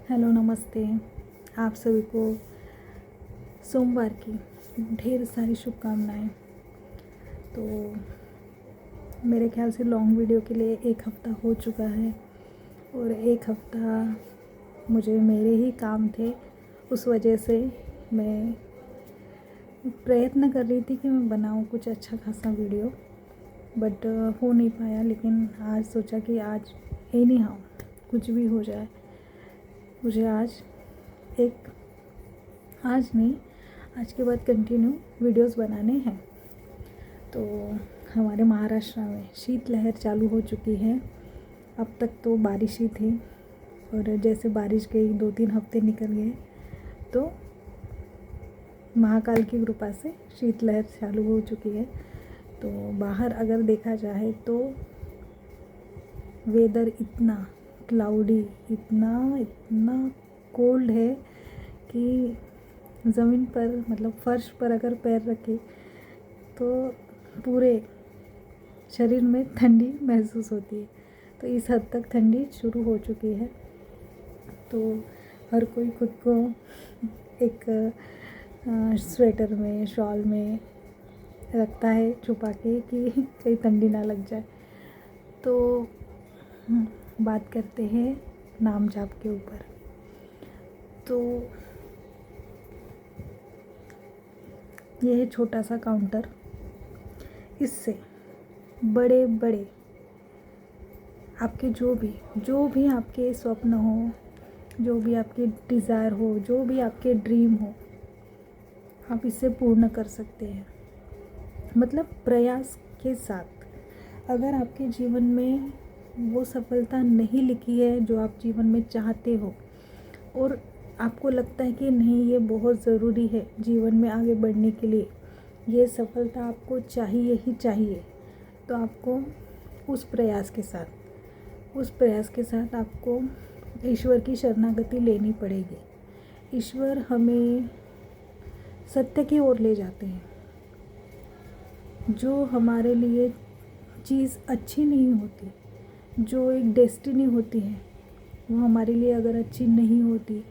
Hello, नमस्ते। आप सभी को सोमवार की ढेर सारी शुभकामनाएं। तो मेरे ख्याल से लॉन्ग वीडियो के लिए 1 हफ़्ता हो चुका है और 1 हफ़्ता मुझे मेरे ही काम थे। उस वजह से मैं प्रयत्न कर रही थी कि मैं बनाऊं कुछ अच्छा खासा वीडियो, बट हो नहीं पाया। लेकिन आज सोचा कि आज एनी हाउ कुछ भी हो जाए, मुझे आज नहीं, आज के बाद कंटिन्यू वीडियोस बनाने हैं। तो हमारे महाराष्ट्र में शीतलहर चालू हो चुकी है। अब तक तो बारिश ही थी और जैसे बारिश गई 2-3 हफ्ते निकल गए तो महाकाल की कृपा से शीतलहर चालू हो चुकी है। तो बाहर अगर देखा जाए तो वेदर इतना क्लाउडी, इतना कोल्ड है कि ज़मीन पर मतलब फर्श पर अगर पैर रखे तो पूरे शरीर में ठंडी महसूस होती है। तो इस हद तक ठंडी शुरू हो चुकी है। तो हर कोई खुद को एक स्वेटर में, शॉल में रखता है छुपा के कि कहीं ठंडी ना लग जाए। तो बात करते हैं नाम जाप के ऊपर। तो ये है छोटा सा काउंटर। इससे बड़े बड़े आपके जो भी आपके स्वप्न हो, जो भी आपके डिज़ायर हो, जो भी आपके ड्रीम हो, आप इसे पूर्ण कर सकते हैं। मतलब प्रयास के साथ। अगर आपके जीवन में वो सफलता नहीं लिखी है जो आप जीवन में चाहते हो और आपको लगता है कि नहीं, ये बहुत ज़रूरी है जीवन में आगे बढ़ने के लिए, ये सफलता आपको चाहिए ही चाहिए, तो आपको उस प्रयास के साथ आपको ईश्वर की शरणागति लेनी पड़ेगी। ईश्वर हमें सत्य की ओर ले जाते हैं। जो हमारे लिए चीज़ अच्छी नहीं होती, जो एक डेस्टिनी होती है, वो हमारे लिए अगर अच्छी नहीं होती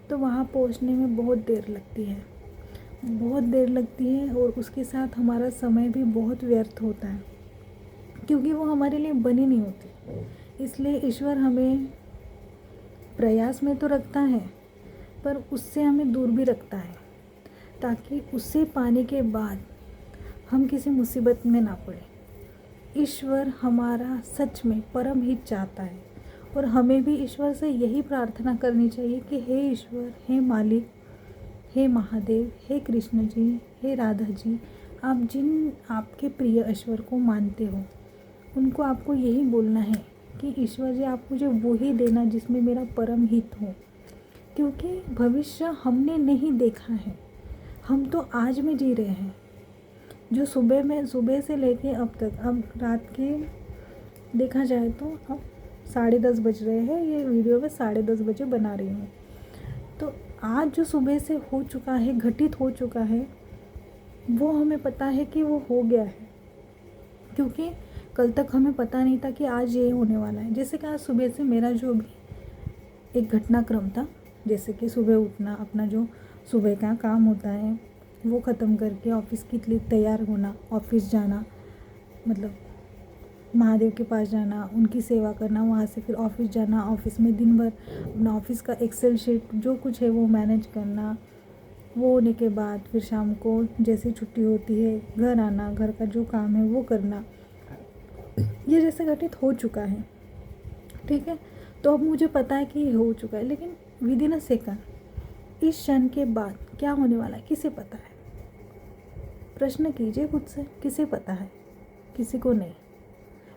तो वहाँ पहुँचने में बहुत देर लगती है और उसके साथ हमारा समय भी बहुत व्यर्थ होता है, क्योंकि वो हमारे लिए बनी नहीं होती। इसलिए ईश्वर हमें प्रयास में तो रखता है, पर उससे हमें दूर भी रखता है, ताकि उससे पाने के बाद हम किसी मुसीबत में ना पड़े। ईश्वर हमारा सच में परम हित चाहता है और हमें भी ईश्वर से यही प्रार्थना करनी चाहिए कि हे ईश्वर, हे मालिक, हे महादेव, हे कृष्ण जी, हे राधा जी, आप जिन आपके प्रिय ईश्वर को मानते हो, उनको आपको यही बोलना है कि ईश्वर जी, आप मुझे वो ही देना जिसमें मेरा परम हित हो। क्योंकि भविष्य हमने नहीं देखा है, हम तो आज में जी रहे हैं। जो सुबह से लेके अब तक, अब रात के देखा जाए तो अब 10:30 बज रहे हैं, ये वीडियो मैं 10:30 बजे बना रही हूँ। तो आज जो सुबह से हो चुका है, घटित हो चुका है, वो हमें पता है कि वो हो गया है, क्योंकि कल तक हमें पता नहीं था कि आज ये होने वाला है। जैसे कि आज सुबह से मेरा जो भी एक घटनाक्रम था, जैसे कि सुबह उठना, अपना जो सुबह का काम होता है वो ख़त्म करके ऑफिस के लिए तैयार होना, ऑफिस जाना, मतलब महादेव के पास जाना, उनकी सेवा करना, वहाँ से फिर ऑफिस जाना, ऑफिस में दिन भर अपना ऑफिस का एक्सेल शीट जो कुछ है वो मैनेज करना, वो होने के बाद फिर शाम को जैसे छुट्टी होती है घर आना, घर का जो काम है वो करना। ये जैसे घटित हो चुका है, ठीक है। तो अब मुझे पता है कि ये हो चुका है, लेकिन विद इन अ सेकंड इस क्षण के बाद क्या होने वाला है किसे पता है? प्रश्न कीजिए खुद से, किसे पता है? किसी को नहीं।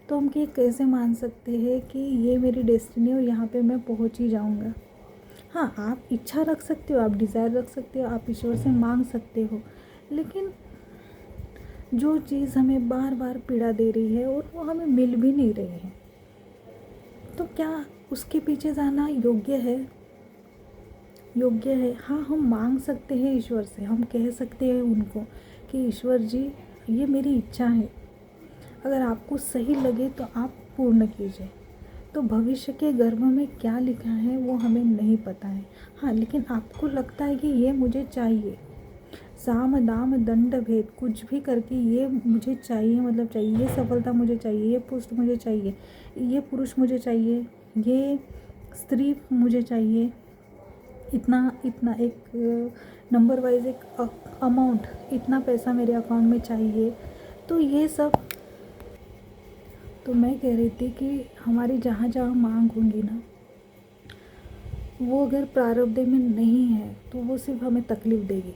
तो हम ये कैसे मान सकते हैं कि ये मेरी डेस्टिनी और यहाँ पे मैं पहुँच ही जाऊँगा? हाँ, आप इच्छा रख सकते हो, आप डिज़ायर रख सकते हो, आप ईश्वर से मांग सकते हो, लेकिन जो चीज़ हमें बार बार पीड़ा दे रही है और वो हमें मिल भी नहीं रही है, तो क्या उसके पीछे जाना योग्य है? योग्य है। हाँ, हम मांग सकते हैं ईश्वर से, हम कह सकते हैं उनको कि ईश्वर जी, ये मेरी इच्छा है, अगर आपको सही लगे तो आप पूर्ण कीजिए। तो तो भविष्य के गर्भ में क्या लिखा है वो हमें नहीं पता है। हाँ, लेकिन आपको लगता है कि ये मुझे चाहिए, साम दाम दंड भेद कुछ भी करके ये मुझे चाहिए, मतलब चाहिए, ये सफलता मुझे चाहिए, ये पोस्ट मुझे चाहिए, ये पुरुष मुझे चाहिए, ये स्त्री मुझे चाहिए, इतना इतना एक नंबर वाइज एक अमाउंट, इतना पैसा मेरे अकाउंट में चाहिए। तो ये सब, तो मैं कह रही थी कि हमारी जहाँ जहाँ मांग होंगी ना, वो अगर प्रारब्ध में नहीं है तो वो सिर्फ हमें तकलीफ़ देगी।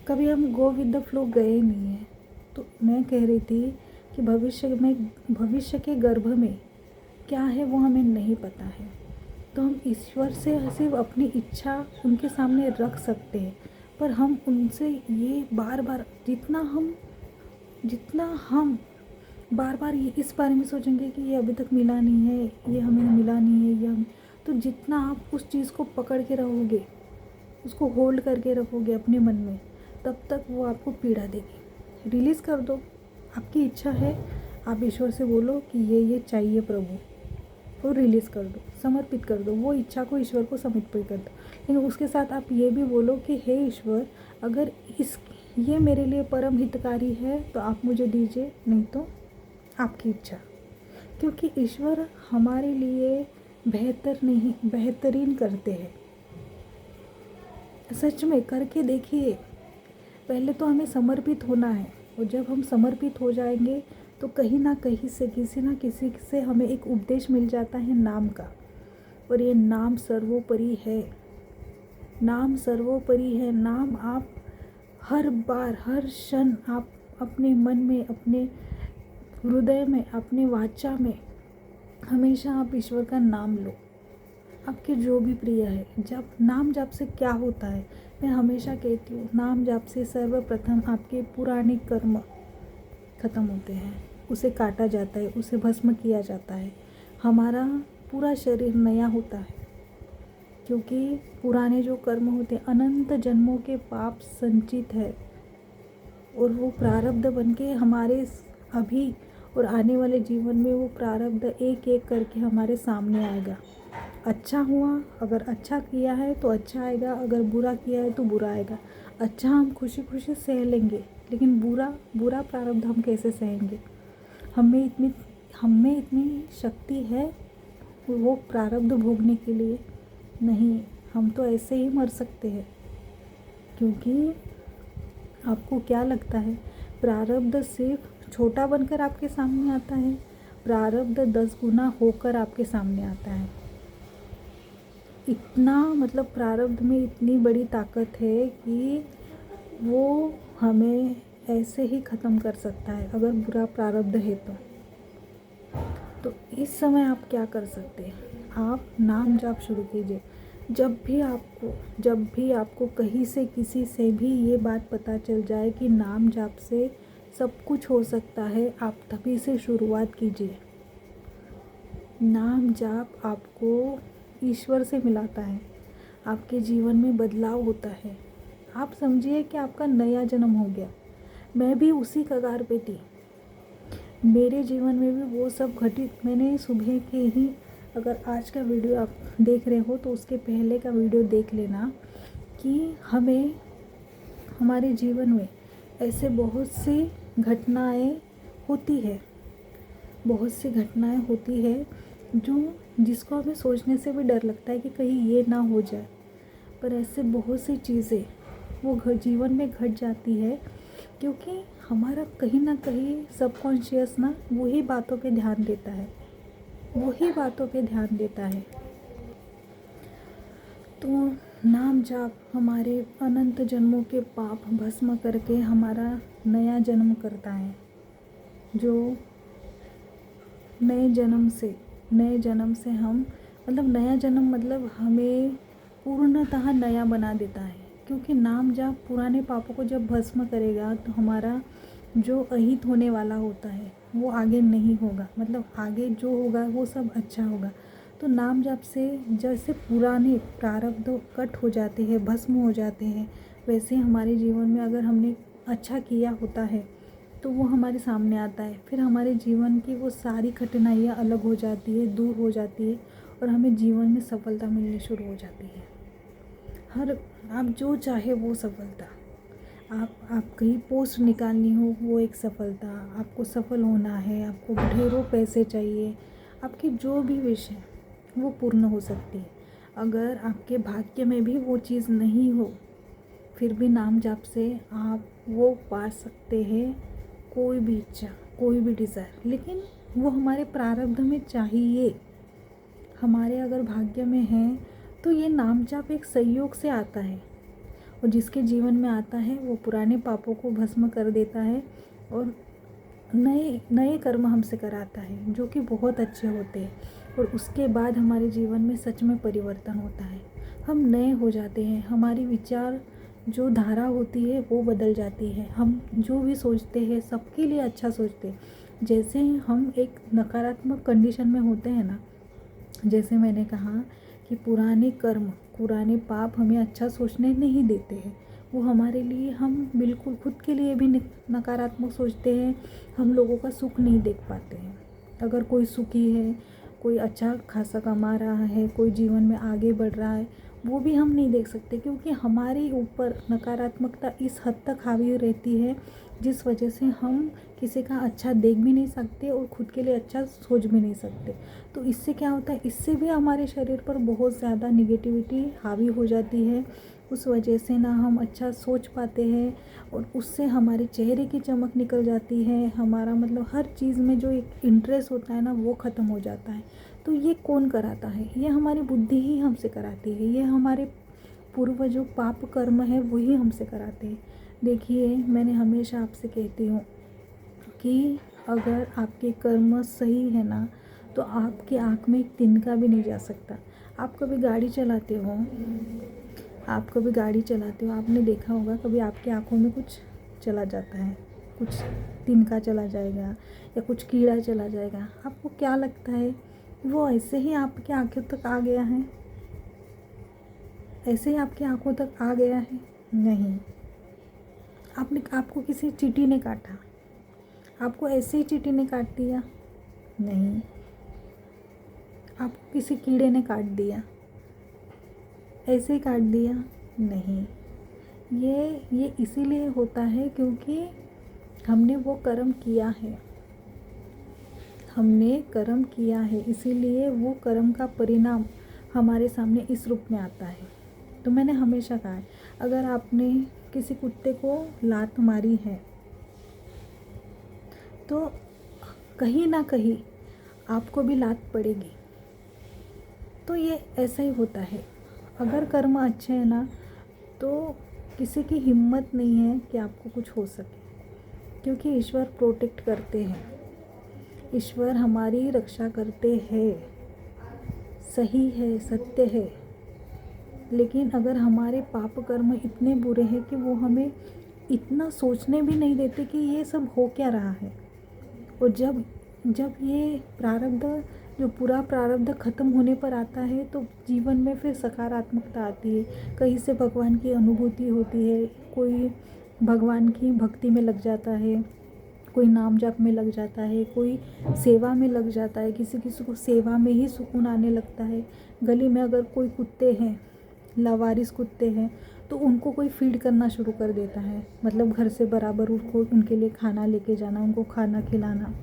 कभी हम गो विद द फ्लो गए नहीं हैं। तो मैं कह रही थी कि भविष्य के गर्भ में क्या है वो हमें नहीं पता है। तो हम ईश्वर से सिर्फ अपनी इच्छा उनके सामने रख सकते हैं, पर हम उनसे ये बार बार जितना हम बार बार ये इस बारे में सोचेंगे कि ये अभी तक मिला नहीं है, ये हमें मिला नहीं है, तो जितना आप उस चीज़ को पकड़ के रहोगे, उसको होल्ड करके रखोगे अपने मन में, तब तक वो आपको पीड़ा देगी। रिलीज़ कर दो। आपकी इच्छा है, आप ईश्वर से बोलो कि ये चाहिए प्रभु, तो रिलीज़ कर दो, समर्पित कर दो, वो इच्छा को ईश्वर को समर्पित कर दो। लेकिन उसके साथ आप ये भी बोलो कि हे ईश्वर, अगर ये मेरे लिए परम हितकारी है तो आप मुझे दीजिए, नहीं तो आपकी इच्छा। क्योंकि ईश्वर हमारे लिए बेहतरीन करते हैं। सच में करके देखिए। पहले तो हमें समर्पित होना है, और जब हम समर्पित हो जाएंगे तो कहीं ना कहीं से किसी ना किसी से हमें एक उपदेश मिल जाता है नाम का। और ये नाम सर्वोपरि है, नाम सर्वोपरि है। नाम आप हर बार, हर क्षण आप अपने मन में, अपने हृदय में, अपने वाचा में हमेशा आप ईश्वर का नाम लो, आपके जो भी प्रिय है। जब नाम जाप से क्या होता है, मैं हमेशा कहती हूँ, नाम जाप से सर्वप्रथम आपके पुराने कर्म खत्म होते हैं, उसे काटा जाता है, उसे भस्म किया जाता है, हमारा पूरा शरीर नया होता है। क्योंकि पुराने जो कर्म होते हैं, अनंत जन्मों के पाप संचित है, और वो प्रारब्ध बनके हमारे अभी और आने वाले जीवन में वो प्रारब्ध एक एक करके हमारे सामने आएगा। अच्छा हुआ, अगर अच्छा किया है तो अच्छा आएगा, अगर बुरा किया है तो बुरा आएगा। अच्छा हम खुशी खुशी सह लेंगे, लेकिन बुरा प्रारब्ध हम कैसे सहेंगे? हमें इतनी शक्ति है वो प्रारब्ध भोगने के लिए? नहीं, हम तो ऐसे ही मर सकते हैं। क्योंकि आपको क्या लगता है, प्रारब्ध सिर्फ छोटा बनकर आपके सामने आता है? प्रारब्ध 10 गुना होकर आपके सामने आता है। इतना, मतलब प्रारब्ध में इतनी बड़ी ताकत है कि वो हमें ऐसे ही ख़त्म कर सकता है अगर बुरा प्रारब्ध है तो इस समय आप क्या कर सकते हैं? आप नाम जाप शुरू कीजिए। जब भी आपको कहीं से किसी से भी ये बात पता चल जाए कि नाम जाप से सब कुछ हो सकता है, आप तभी से शुरुआत कीजिए। नाम जाप आपको ईश्वर से मिलाता है, आपके जीवन में बदलाव होता है। आप समझिए कि आपका नया जन्म हो गया। मैं भी उसी कगार पे थी, मेरे जीवन में भी वो सब घटित। मैंने सुबह के ही, अगर आज का वीडियो आप देख रहे हो तो उसके पहले का वीडियो देख लेना, कि हमें हमारे जीवन में ऐसे बहुत सी घटनाएं होती है, जिसको हमें सोचने से भी डर लगता है कि कहीं ये ना हो जाए। पर ऐसे बहुत सी चीज़ें वो जीवन में घट जाती है, क्योंकि हमारा कहीं ना कहीं सबकॉन्शियस ना वही बातों पे ध्यान देता है। तो नाम जाप हमारे अनंत जन्मों के पाप भस्म करके हमारा नया जन्म करता है, जो नए जन्म से हम, मतलब नया जन्म मतलब हमें पूर्णतः नया बना देता है। क्योंकि नाम जाप पुराने पापों को जब भस्म करेगा तो हमारा जो अहित होने वाला होता है वो आगे नहीं होगा, मतलब आगे जो होगा वो सब अच्छा होगा। तो नाम जाप से जैसे पुराने प्रारब्ध कट हो जाते हैं, भस्म हो जाते हैं, वैसे हमारे जीवन में अगर हमने अच्छा किया होता है तो वो हमारे सामने आता है। फिर हमारे जीवन की वो सारी कठिनाइयाँ अलग हो जाती है, दूर हो जाती है और हमें जीवन में सफलता मिलनी शुरू हो जाती है। हर आप जो चाहे वो सफलता, आप कहीं पोस्ट निकालनी हो वो एक सफलता, आपको सफल होना है, आपको ढेरों पैसे चाहिए, आपकी जो भी विश है वो पूर्ण हो सकती है। अगर आपके भाग्य में भी वो चीज़ नहीं हो, फिर भी नाम जाप से आप वो पा सकते हैं कोई भी इच्छा, कोई भी डिज़ायर। लेकिन वो हमारे प्रारब्ध में चाहिए। हमारे अगर भाग्य में है तो ये नाम जाप एक संयोग से आता है, और जिसके जीवन में आता है वो पुराने पापों को भस्म कर देता है और नए नए कर्म हमसे कराता है, जो कि बहुत अच्छे होते हैं। और उसके बाद हमारे जीवन में सच में परिवर्तन होता है, हम नए हो जाते हैं, हमारी विचार जो धारा होती है वो बदल जाती है। हम जो भी सोचते हैं सबके लिए अच्छा सोचते हैं। जैसे हम एक नकारात्मक कंडीशन में होते हैं ना, जैसे मैंने कहा कि पुराने कर्म, पुराने पाप हमें अच्छा सोचने नहीं देते हैं। वो हमारे लिए, हम बिल्कुल खुद के लिए भी नकारात्मक सोचते हैं, हम लोगों का सुख नहीं देख पाते हैं। अगर कोई सुखी है, कोई अच्छा खासा कमा रहा है, कोई जीवन में आगे बढ़ रहा है, वो भी हम नहीं देख सकते, क्योंकि हमारे ऊपर नकारात्मकता इस हद तक हावी रहती है जिस वजह से हम किसी का अच्छा देख भी नहीं सकते और ख़ुद के लिए अच्छा सोच भी नहीं सकते। तो इससे क्या होता है, इससे भी हमारे शरीर पर बहुत ज़्यादा निगेटिविटी हावी हो जाती है। उस वजह से ना हम अच्छा सोच पाते हैं और उससे हमारे चेहरे की चमक निकल जाती है, हमारा मतलब हर चीज़ में जो एक इंटरेस्ट होता है ना वो ख़त्म हो जाता है। तो ये कौन कराता है? ये हमारी बुद्धि ही हमसे कराती है, ये हमारे पूर्व जो पाप कर्म है वही हमसे कराते हैं। देखिए, मैंने हमेशा आपसे कहती हूँ कि अगर आपके कर्म सही है ना तो आपके आँख में एक तिनका भी नहीं जा सकता। आप कभी गाड़ी चलाते हो, आपने देखा होगा कभी आपकी आँखों में कुछ चला जाता है, कुछ तिनका चला जाएगा या कुछ कीड़ा चला जाएगा। आपको क्या लगता है वो ऐसे ही आपकी आँखों तक आ गया है? ऐसे ही आपकी आँखों तक आ गया है? नहीं। आपको किसी चींटी ने काटा, आपको ऐसे ही चींटी ने काट दिया? नहीं। आपको किसी कीड़े ने काट दिया, ऐसे ही काट दिया? नहीं। ये इसीलिए होता है क्योंकि हमने वो कर्म किया है, इसीलिए वो कर्म का परिणाम हमारे सामने इस रूप में आता है। तो मैंने हमेशा कहा है, अगर आपने किसी कुत्ते को लात मारी है तो कहीं ना कहीं आपको भी लात पड़ेगी। तो ये ऐसा ही होता है। अगर कर्म अच्छे हैं ना तो किसी की हिम्मत नहीं है कि आपको कुछ हो सके, क्योंकि ईश्वर प्रोटेक्ट करते हैं, ईश्वर हमारी रक्षा करते हैं। सही है, सत्य है। लेकिन अगर हमारे पाप कर्म इतने बुरे हैं कि वो हमें इतना सोचने भी नहीं देते कि ये सब हो क्या रहा है। और जब ये प्रारब्ध, जो पूरा प्रारब्ध ख़त्म होने पर आता है तो जीवन में फिर सकारात्मकता आती है। कहीं से भगवान की अनुभूति होती है, कोई भगवान की भक्ति में लग जाता है, कोई नाम जाप में लग जाता है, कोई सेवा में लग जाता है, किसी को सेवा में ही सुकून आने लगता है। गली में अगर कोई कुत्ते हैं, लावारिस कुत्ते हैं, तो उनको कोई फीड करना शुरू कर देता है, मतलब घर से बराबर उनको उनके लिए खाना लेके जाना, उनको खाना खिलाना।